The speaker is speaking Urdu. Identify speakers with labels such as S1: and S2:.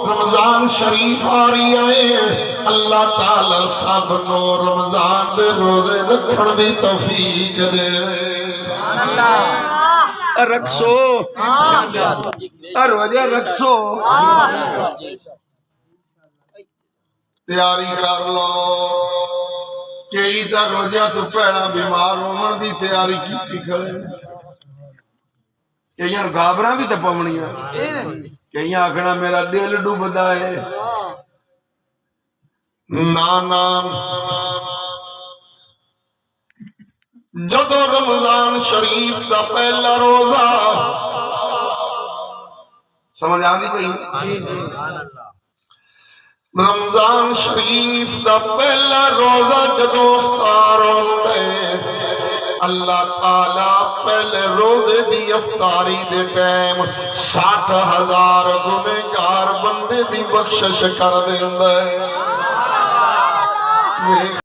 S1: رمضان شریف آ رہی ہے، اللہ تعالی سب نو رمضان دے روزے رکھن دی توفیق دے۔
S2: رکھسو ہر وجہ رکھسو
S1: تیاری کر لو کہ عیدہ روزہ تو پہلا بیمار ہونا دی تیاری کی کھڑے کہ یہاں گابراں بھی تے پونیاں کہ یہاں آکھنا میرا دل ڈوبدا ہے نانا جدو رمضان شریف دا پہلا روزہ سمجھ آندی پئی رمضان شریف دا پہلا روزہ جدو افطار ہوندے اللہ تعالیٰ پہلے روزے دی افطاری دے ٹائم 60,000 گنہگار بندے دی بخشش کر دیندے۔